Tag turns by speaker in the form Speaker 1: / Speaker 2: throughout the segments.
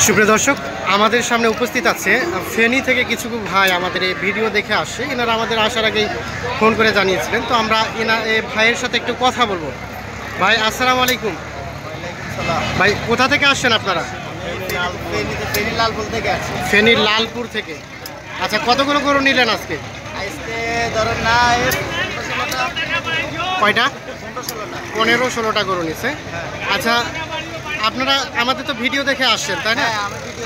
Speaker 1: সুপ্রিয় দর্শক, আমাদের সামনে উপস্থিত আছে ফেনী থেকে কিছু ভাই আমাদের এই ভিডিও দেখে আসে। এনারা আমাদের আসার আগেই ফোন করে জানিয়েছিলেন, তো আমরা এই ভাইয়ের সাথে একটু কথা বলবো। ভাই আসসালামু আলাইকুম। ভাই কোথা থেকে আসছেন আপনারা? ফেনীর লালপুর থেকে। আচ্ছা, কতগুলো গরু নিলেন আজকে? কয়টা? 15-16টা গরু নিছে। আচ্ছা, আপনারা আমাদের তো ভিডিও দেখে আসছেন, তাই না?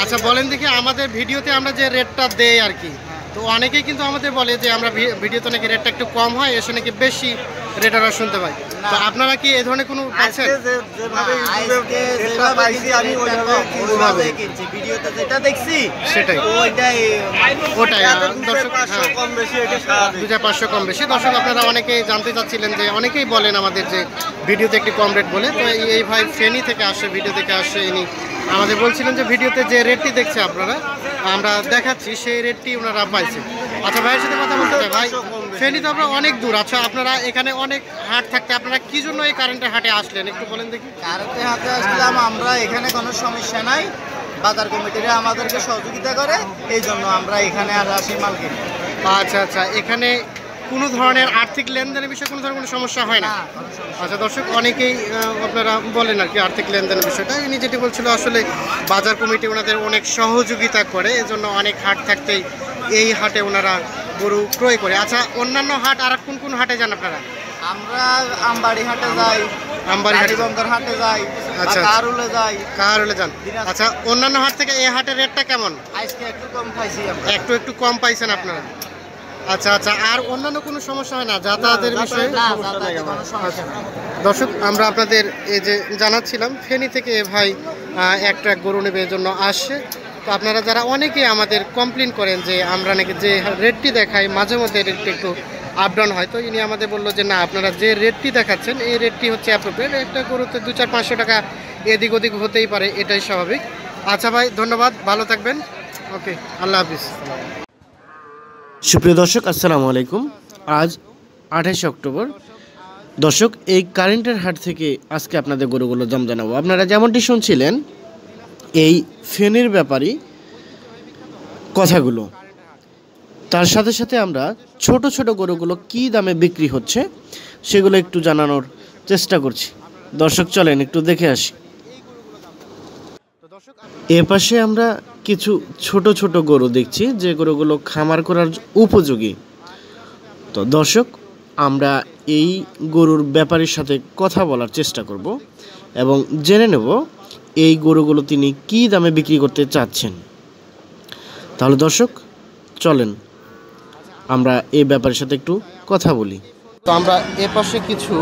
Speaker 1: আচ্ছা বলেন দেখি, আমাদের ভিডিওতে আমরা যে রেটটা দেই আর কি, তো অনেকেই কিন্তু আমাদের বলে যে আমরা ভিডিওতে নাকি রেটটা একটু কম হয়, এসে নাকি বেশি রেট আমরা শুনতে পাই। তো আপনারা কি এই ধরনের কোনো পাচ্ছেন? সেটাই, ওটাই 2500 কম বেশি। দর্শক, আপনারা অনেকেই জানতে চাচ্ছিলেন যে অনেকেই বলেন আমাদের যে ভিডিওতে একটি কম রেট বলে। তো এই ভাই ফেনী থেকে আসে, ভিডিও থেকে আসে, ইনি আমাদের বলছিলেন যে ভিডিওতে যে রেটটি দেখছে আপনারা আমরা দেখাচ্ছি সেই রেটটি ওনারা পাইছে। আচ্ছা, ভাইয়ের সাথে কথা বলতে চাই। ভাই, ফেনী তো আমরা অনেক দূর। আচ্ছা, আপনারা এখানে অনেক হাট থাকতে আপনারা কি জন্য এই কারেন্টের হাটে আসলেন একটু বলেন দেখি।
Speaker 2: কারেন্টের হাটে আসলাম আমরা, এখানে কোনো সমস্যা নাই, বাজার কমিটিরা আমাদেরকে সহযোগিতা করে, এই জন্য আমরা এখানে আর আসি মাল কিনি।
Speaker 1: আচ্ছা আচ্ছা, এখানে কোনো ধরনের আর্থিক লেনদেনের বিষয়ে কোনো ধরনের কোনো সমস্যা হয় না? আচ্ছা দর্শক, অনেকেই আপনারা বলেন আর কি আর্থিক লেনদেনের বিষয়টা। ইনি যেটি বলছিল, আসলে বাজার কমিটি ওনাদের অনেক সহযোগিতা করে, এজন্য অনেক হাট থাকতেই এই হাটে ওনারা গরু ক্রয় করে। আচ্ছা, অন্যান্য হাট আর কোন কোন হাটে যান আপনারা?
Speaker 2: আমরা আমবাড়ি হাটে যাই, বন্দর হাটে যাই,
Speaker 1: আচ্ছা
Speaker 2: কাহারুলে যাই।
Speaker 1: কাহারুলে যান। আচ্ছা, অন্যান্য হাট থেকে এই হাটের রেটটা কেমন?
Speaker 2: আজকে একটু কম পাইছি,
Speaker 1: একটু কম পাইছেন আপনারা? আচ্ছা আচ্ছা, আর অন্যান্য কোনো সমস্যা হয় না যাতায়াতের বিষয়ে? দর্শক, আমরা আপনাদের এই যে জানাচ্ছিলাম ফেনী থেকে ভাই একটা গরু নেবে জন্য আসছে। তো আপনারা যারা অনেকেই আমাদের কমপ্লেন করেন যে আমরা নাকি যে রেটটি দেখাই মাঝে মধ্যে রেটটি একটু আপ ডাউন হয়, তো ইনি আমাদের বললো যে না, আপনারা যে রেটটি দেখাচ্ছেন এই রেটটি হচ্ছে অ্যাপ্রোপ্রিয়েট। একটা গরুতে 200-500 টাকা এদিক ওদিক হতেই পারে, এটাই স্বাভাবিক। আচ্ছা ভাই, ধন্যবাদ, ভালো থাকবেন। ওকে, আল্লাহ হাফিজ। সুপ্রিয় দর্শক, আসসালামু আলাইকুম। আজ 28 অক্টোবর। দর্শক, এই কারেন্টের হাট থেকে আজকে আপনাদের গরুগুলো দাম জানাবো। আপনারা যেমনটি শুনছিলেন এই ফেনীর ব্যাপারই কথাগুলো, তার সাথে সাথে আমরা ছোট ছোট গরুগুলো কি দামে বিক্রি হচ্ছে সেগুলো একটু জানানোর চেষ্টা করছি। দর্শক, চলেন একটু দেখে আসি। এ পাশে আমরা কিছু ছোট ছোট গরু দেখছি, যে গরুগুলো খামার করার উপযোগী। তো দর্শক, আমরা এই গরুর ব্যাপারীর সাথে কথা বলার চেষ্টা করব এবং জেনে নেব এই গরুগুলো তিনি কি দামে বিক্রি করতে চাচ্ছেন। তাহলে দর্শক, চলেন আমরা এই ব্যাপারের সাথে একটু কথা বলি। তো আমরা এ পাশে কিছু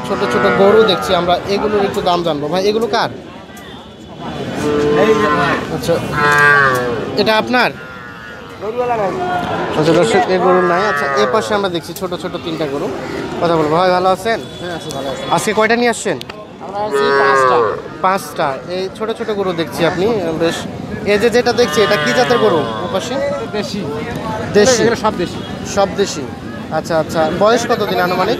Speaker 1: ছোট ছোট গরু দেখছি, আমরা এগুলোর একটু দাম জানবো। ভাই, এগুলো কার? আচ্ছা, এটা আপনার? আচ্ছা দর্শক, এই গরু নাই। আচ্ছা, এ পাশে আমরা দেখছি ছোট ছোট 3টা গরু, কথা বলবো। ভাই, ভালো আছেন? আজকে কয়টা নিয়ে আসছেন? 5টা। এই ছোট ছোট গরু দেখছি আপনি বেশ। এই যে যেটা দেখছি, এটা কি জাতের গরু? ও পাশে দেশি। দেশি? সব দেশি। আচ্ছা আচ্ছা, বয়স কতদিন আনুমানিক?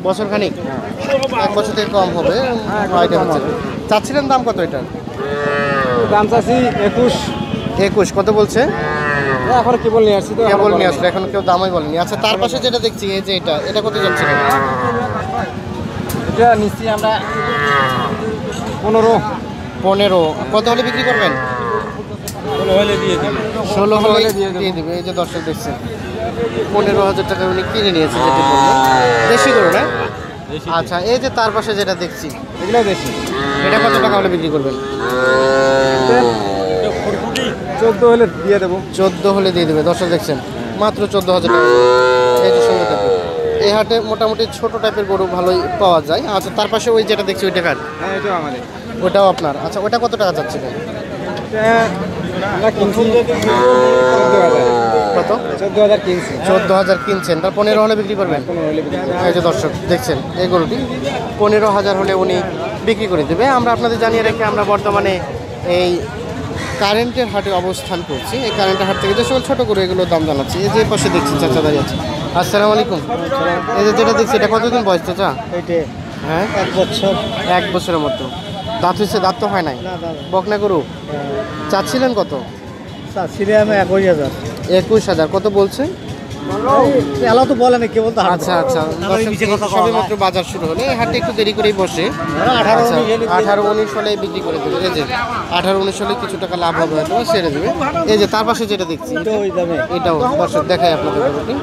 Speaker 1: বছর খানিক, 1 বছর থেকে কম হবে। চাচ্ছিলেন দাম কত এটার?
Speaker 3: দাম চাচ্ছি
Speaker 1: 21। কত বলছে?
Speaker 3: এখন কেবল নিয়ে আসছি,
Speaker 1: কেবল নিয়ে আসলে, এখন কেউ দামই বলেনি। আচ্ছা, তার পাশে যেটা দেখছি, এই যে এটা কত যাচ্ছিলেন?
Speaker 3: এটা নিচ্ছি আমরা 15।
Speaker 1: কত হলে বিক্রি করবেন?
Speaker 3: 16 হলে দিয়ে দেবে।
Speaker 1: 16 হলে দিয়ে দেবে। এই যে দর্শক দেখছেন, 15,000 টাকা উনি কিনে নিয়েছে, যেটি বললো দেশি গরু না? আচ্ছা, এই যে তার পাশে যেটা দেখছি,
Speaker 3: এগুলো দেশি।
Speaker 1: এটা কত টাকা হলে বিক্রি করবেন?
Speaker 3: 14 হলে দিয়ে দেবো।
Speaker 1: 14 হলে দিয়ে দেবে। দর্শক দেখছেন, মাত্র 14,000 টাকা। এই যে সুন্দর টাইপের, এই হাটে মোটামুটি ছোট টাইপের গরু ভালোই পাওয়া যায়। আচ্ছা, তার পাশে ওই যেটা দেখছি, ওইটা কার?
Speaker 3: হ্যাঁ, এটাও আমাদের।
Speaker 1: ওটাও আপনার? আচ্ছা, ওটা কত টাকা চাচ্ছিলেন?
Speaker 3: আমরা কিনছি 14,000।
Speaker 1: কত?
Speaker 3: 14,000 কিনছি।
Speaker 1: 14,000 কিনছেন, তার 15 হলে বিক্রি করবেন? এই যে দর্শক দেখছেন, এই গরুটি 15,000 হলে উনি বিক্রি করে দেবে। আমরা আপনাদের জানিয়ে রেখে আমরা বর্তমানে এই কারেন্টের হাটে অবস্থান করছি। এই কারেন্টের হাট থেকে যে সকল ছোটো গরু এগুলোর দাম জানাচ্ছি। এই যে পাশে দেখছি চাচা দাঁড়িয়ে আছে। আসসালামু আলাইকুম। এই যে যেটা দেখছি, এটা কতদিন বয়স চাচা? হ্যাঁ
Speaker 2: 1 বছর।
Speaker 1: 1 বছরের মতো। দাঁত হয়েছে? দাঁত তো হয় নাই।
Speaker 2: না দাদা,
Speaker 1: বকনা গরু চাচ্ছিলেন কত?
Speaker 2: চাচ্ছিলে আমি 21,000।
Speaker 1: 21,000 কত বলছে?
Speaker 2: এলা তো বলে না, কেবল তো
Speaker 1: আচ্ছা আচ্ছা, সবে মাত্র বাজার শুরু হলে এই হাটটা একটু দেরি করেই বসে।
Speaker 2: 18
Speaker 1: আচ্ছা, 18-19 হলে বিক্রি করে দেবে। এই যে 18-19 হলে কিছু টাকা লাভ হবে, হয়তো ছেড়ে দেবে। এই যে তার পাশে যেটা দেখছি
Speaker 2: ওই দামে।
Speaker 1: এটাও দর্শক দেখায় আপনাদের গরুটি।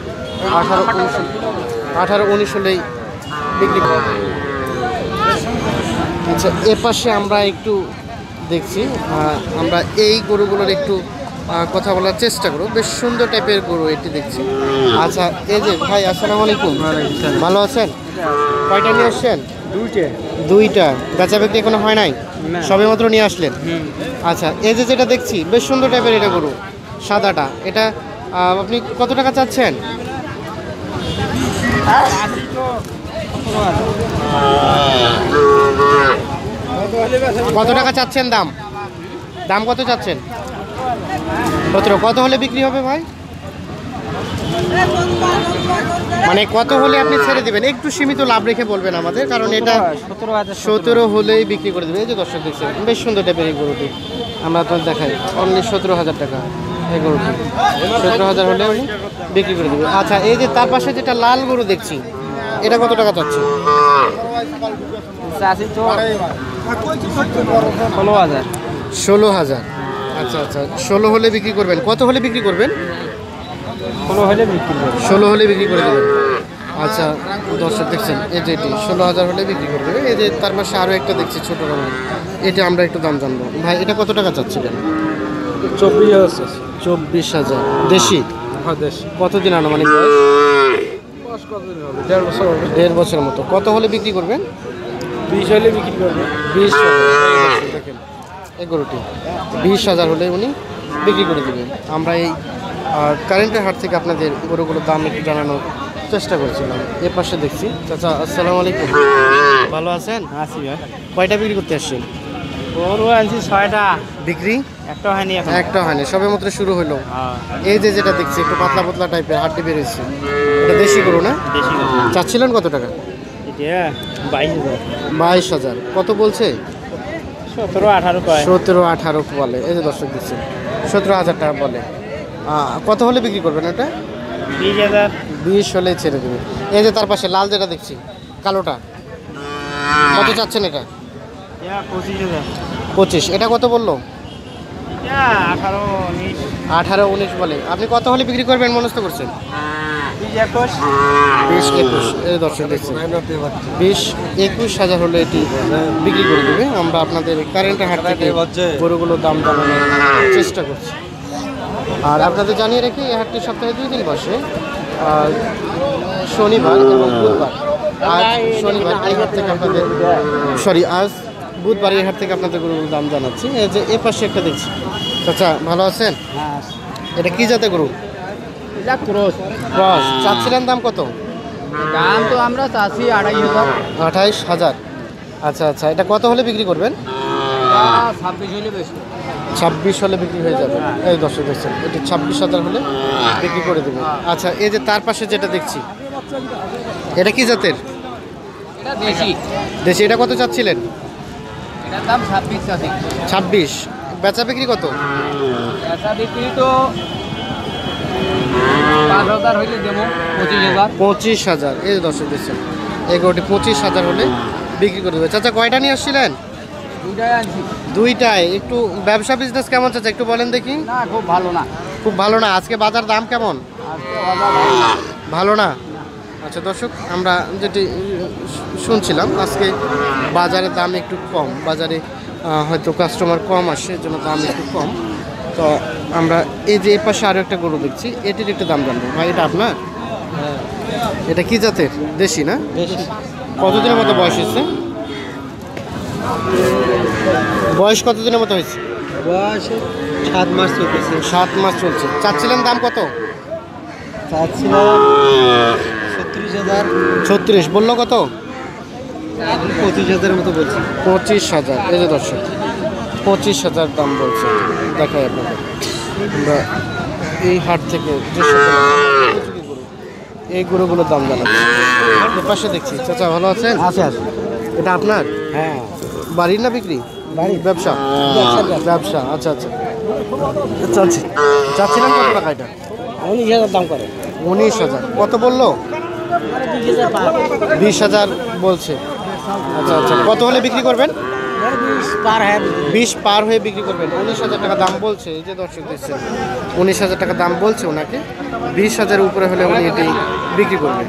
Speaker 1: 18-19 হলেই বিক্রি করে দেবে। আচ্ছা, এ পাশে আমরা একটু দেখছি, আমরা এই গরুগুলোর একটু কথা বলার চেষ্টা করব। বেশ সুন্দর টাইপের গরু এটি দেখছি। আচ্ছা, এই যে ভাই, আসসালামু আলাইকুম, ভালো আছেন? কয়টা নিয়ে আসছেন? দুইটা। বেচা বিক্রি এখনো হয় নাই, সবে মাত্র নিয়ে আসলেন? আচ্ছা, এই যে যেটা দেখছি বেশ সুন্দর টাইপের এটা গরু, সাদাটা, এটা আপনি কত টাকা চাচ্ছেন? কত টাকা চাচ্ছেন? দাম কত চাচ্ছেন? 17। কত হলে বিক্রি হবে ভাই? মানে কত হলে আপনি ছেড়ে দিবেন? একটু সীমিত লাভ রেখে বলবেন আমাদের, কারণ এটা 17 হলেই বিক্রি করে দেবে। এই যে দর্শক দেখছেন বেশ সুন্দর টাইপের এই গরুটি, আমরা আপনার দেখাই। অনলি 17,000 টাকা এই গরুটি, 17,000 হলে উনি বিক্রি করে দেবে। আচ্ছা, এই যে তার পাশে যেটা লাল গরু দেখছি, এটা কত টাকা চাচ্ছে? 16,000। আচ্ছা আচ্ছা, 16 হলে বিক্রি করবেন। কত হলে বিক্রি করবেন? 16 হলে বিক্রি করে দেবেন। আচ্ছা, দর্শক দেখছেন এই যে এটি 16,000 হলে বিক্রি করে দেবে। এই যে তার পাশে আরও একটা দেখছি ছোটো রঙের, এটা আমরা একটু দাম জানবো। ভাই, এটা কত টাকা চাচ্ছিলেন? 24,000। দেশি?
Speaker 3: হ্যাঁ দেশি।
Speaker 1: কতদিন আনুমানিক বয়স? 1.5 বছরের মতো। কত হলে বিক্রি করবেন?
Speaker 3: 20 হলে বিক্রি করবে।
Speaker 1: 20 দেখেন এই গরুটি 20,000 হলে উনি বিক্রি করে দেবেন। আমরা এই কারেন্টের হাট থেকে আপনাদের গরুগুলোর দাম একটু জানানোর চেষ্টা করছিলাম। এ পাশে দেখছি। চাচা, আসসালামু আলাইকুম, ভালো আছেন?
Speaker 2: আছি ভাই।
Speaker 1: কয়টা বিক্রি করতে আসছেন?
Speaker 2: গরু আনছি 6টা,
Speaker 1: বিক্রি
Speaker 2: একটা হয়নি এখন।
Speaker 1: একটা হয়নি, সবে মাত্র শুরু হলো। এই যে যেটা দেখছি একটু পাতলা পাতলা টাইপের হাড্ডি বেরিয়েছে, এটা দেশি গরু না?
Speaker 2: দেশি গরু।
Speaker 1: চাচ্ছিলেন কত টাকা?
Speaker 2: এটা 22,000।
Speaker 1: 22,000 কত বলছে?
Speaker 2: 17-18 কয়।
Speaker 1: 17-18 বলে। এই যে দর্শক দিচ্ছেন 17,000 টাকা বলে। কত হলে বিক্রি করবেন এটা?
Speaker 2: 20,000।
Speaker 1: 20 হলে ছেড়ে দেবে। এই যে তার পাশে লাল যেটা দেখছি, কালোটা, কত চাচ্ছেন এটা?
Speaker 2: 25,000।
Speaker 1: 25। এটা কত বললো?
Speaker 2: 18-19।
Speaker 1: 18-19 বলে। আপনি কত হলে বিক্রি করবেন মনস্থ করছেন?
Speaker 2: 20-21।
Speaker 1: 20-21। এই দর্শক দেখছেন 20-21,000 হলে এটি বিক্রি করে দেবে। আমরা আপনাদের কারেন্টের হাট থেকে গরুগুলোর দাম জানানোর চেষ্টা করছি। আর আপনাদের জানিয়ে রাখি, এই হাটটি সপ্তাহে 2 দিন বসে, শনিবার এবং বুধবার। আজ শনিবার এই হাট থেকে আপনাদের আজ বুধবার এই হাট থেকে আপনাদের গরুগুলোর দাম জানাচ্ছি। এই যে এ পাশে একটা দেখছি। চাচা, ভালো আছেন? এটা কি জাতের গরু?
Speaker 2: ক্রস।
Speaker 1: ক্রস। চাচ্ছিলেন দাম কত?
Speaker 2: দাম তো আমরা চাচ্ছি 28,000।
Speaker 1: 28,000। আচ্ছা আচ্ছা, এটা কত হলে বিক্রি করবেন?
Speaker 2: 26 হলে বেশি।
Speaker 1: 26 হলে বিক্রি হয়ে যাবে। এই দর্শক দেখছেন এটি 26,000 হলে বিক্রি করে দেবে। আচ্ছা, এই যে তার পাশে যেটা দেখছি, এটা কি জাতের?
Speaker 2: এটা দেশি।
Speaker 1: দেশি। এটা কত চাচ্ছিলেন?
Speaker 2: এটার দাম 26 চাচ্ছি।
Speaker 1: 26। বেচা বিক্রি কত?
Speaker 2: বেচা বিক্রি তো 5,000 হইলে দেবো। 25,000।
Speaker 1: 25,000। এই যে দর্শক দেখছেন এই গরুটি 25,000 হলে বিক্রি করে দেবে। চাচা, কয়টা নিয়ে আসছিলেন?
Speaker 2: 2টাই আনছি।
Speaker 1: 2টায়। একটু ব্যবসা বিজনেস কেমন চাচা একটু বলেন দেখি।
Speaker 2: না, খুব ভালো না।
Speaker 1: খুব ভালো না। আজকে বাজার দাম কেমন?
Speaker 2: আজকে বাজার ভালো না।
Speaker 1: ভালো না। আচ্ছা দর্শক, আমরা যেটি শুনছিলাম, আজকে বাজারের দাম একটু কম, বাজারে হয়তো কাস্টমার কম আসে, এর জন্য দাম একটু কম। তো আমরা এই যে এ পাশে আরও একটা গরু দেখছি, এটির একটু দাম জানবো। ভাই, এটা আপনার? এটা কি জাতের? দেশি না?
Speaker 2: দেশি।
Speaker 1: কতদিনের মতো বয়স হয়েছে? বয়স কতদিনের মতো হয়েছে?
Speaker 2: বয়স 7 মাস চলতেছে।
Speaker 1: 7 মাস চলছে। চাচ্ছিলেন দাম কত?
Speaker 2: চাচ্ছিলাম 36,000।
Speaker 1: 36 বললো কত?
Speaker 2: 25,000 মতো বলছি।
Speaker 1: 25,000। এই যে দর্শক 25,000 দাম বলছে। দেখাই আপনাদের আমরা এই হাট থেকে যে সকল উপযোগী গরু, এই গরুগুলোর দাম জানাচ্ছি। এর পাশে দেখছি। চাচা, ভালো আছেন?
Speaker 2: আছে আছে।
Speaker 1: এটা আপনার
Speaker 3: হ্যাঁ
Speaker 1: বাড়ির না বিক্রি?
Speaker 3: বাড়ির।
Speaker 1: ব্যবসা? ব্যবসা, আচ্ছা আচ্ছা। চাচ্ছিলেন কত টাকা এটা?
Speaker 3: 19,000 দাম করে।
Speaker 1: 19,000। কত বললো? 20,000 বলছে। আচ্ছা আচ্ছা, কত হলে বিক্রি করবেন? 20 পার হয়ে বিক্রি করবেন। 19,000 টাকা দাম বলছে। এই যে দর্শক দেখছেন, 19,000 টাকা দাম বলছে ওনাকে। 20,000 উপরে হলে উনি এটি বিক্রি করবেন।